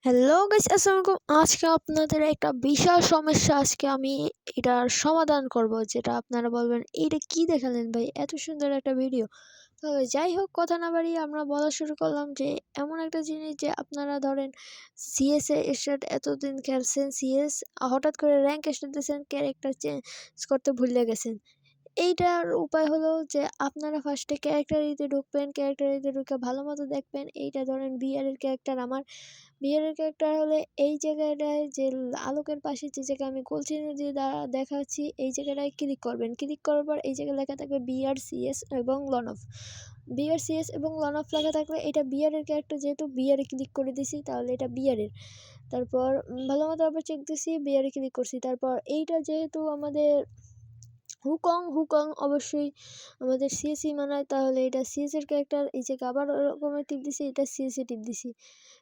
Hello guys, আসসালামু আলাইকুম। আজকে আপনাদের একটা বিশাল সমস্যা আজকে আমি এটার সমাধান করব, যেটা আপনারা বলবেন এইটা কি দেখালেন ভাই, এত সুন্দর একটা ভিডিও। তবে যাই হোক, কথা না বাড়িয়ে আমরা বলা শুরু করলাম যে এমন একটা জিনিস যে আপনারা ধরেন সিএস এ স্টার্ট এতদিন খেলছেন, সিএস হঠাৎ করে র্যাঙ্ক স্টার্ট দিয়েছেন, ক্যারেক্টার চেঞ্জ করতে ভুলে গেছেন। এইটার উপায় হলো যে আপনারা ফার্স্টে ক্যারেক্টারিতে ঢুকবেন, ক্যারেক্টারিতে ঢুকে ভালো মতো দেখবেন। এইটা ধরেন বিয়ারের ক্যারেক্টার, আমার বিয়ারের ক্যারেক্টার হলে এই জায়গাটায় যে আলোকের পাশে যে জায়গায় আমি গোল চিহ্ন দিয়ে দেখাচ্ছি, এই জায়গাটায় ক্লিক করবেন। ক্লিক করার পর এই জায়গায় লেখা থাকবে বিআর সিএস এবং লনফ। বিআর সিএস এবং লনফ লেখা থাকলে এটা বিয়ারের ক্যারেক্টার, যেহেতু বিয়ারে ক্লিক করে দিছি তাহলে এটা বিয়ারের। তারপর ভালো মতো আবার চেক দিছি, বিয়ারে ক্লিক করছি। তারপর এইটা যেহেতু আমাদের হুকং অবশ্যই আমাদের সিএসই মানায়, তাহলে এটা সিএসের ক্যারেক্টার। এই জায়গায় আবার ওরকমের টিপ দিছি, এটা সিএসএ টিপ দিছি।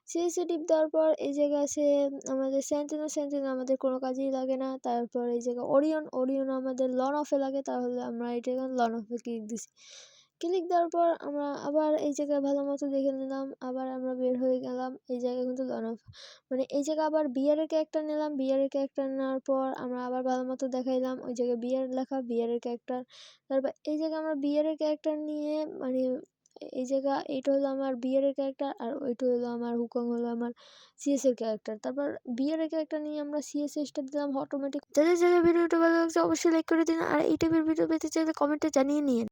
সিএসএ টিপ দেওয়ার পর এই জায়গায় আছে আমাদের স্যান্টিনো আমাদের কোনো কাজেই লাগে না। তারপর এই জায়গায় ওরিয়ন আমাদের লন অফে লাগে, তাহলে আমরা এটা লন অফে ক্লিক দিছি। ক্লিক দেওয়ার পর আমরা আবার এই জায়গায় ভালো মতো দেখে নিলাম, আবার আমরা বের হয়ে গেলাম। এই জায়গায় কিন্তু লন অফ, মানে এই জায়গায় আবার বিয়ারের ক্যারেক্টার নিলাম। বিয়ারের ক্যারেক্টার নেওয়ার পর আমরা আবার ভালো মতো দেখাইলাম, ওই জায়গায় বিয়ার লেখা, বিয়ারের ক্যারেক্টার। তারপর এই জায়গায় আমরা বিয়ারের ক্যারেক্টার নিয়ে, মানে এই জায়গা এইটা হলো আমার বিয়ারের ক্যারেক্টার, আর ওইটা হলো আমার হুকং হলো আমার সিএস এর ক্যারেক্টার। তারপর বিয়ারের ক্যারেক্টার নিয়ে আমরা সিএস এসটা দিলাম অটোমেটিক। যাদের যাদের ভিডিওটা ভালো লাগছে অবশ্যই লাইক করে দিন, আর এই টাইপের ভিডিও পেতে চাইলে কমেন্টে জানিয়ে নিন।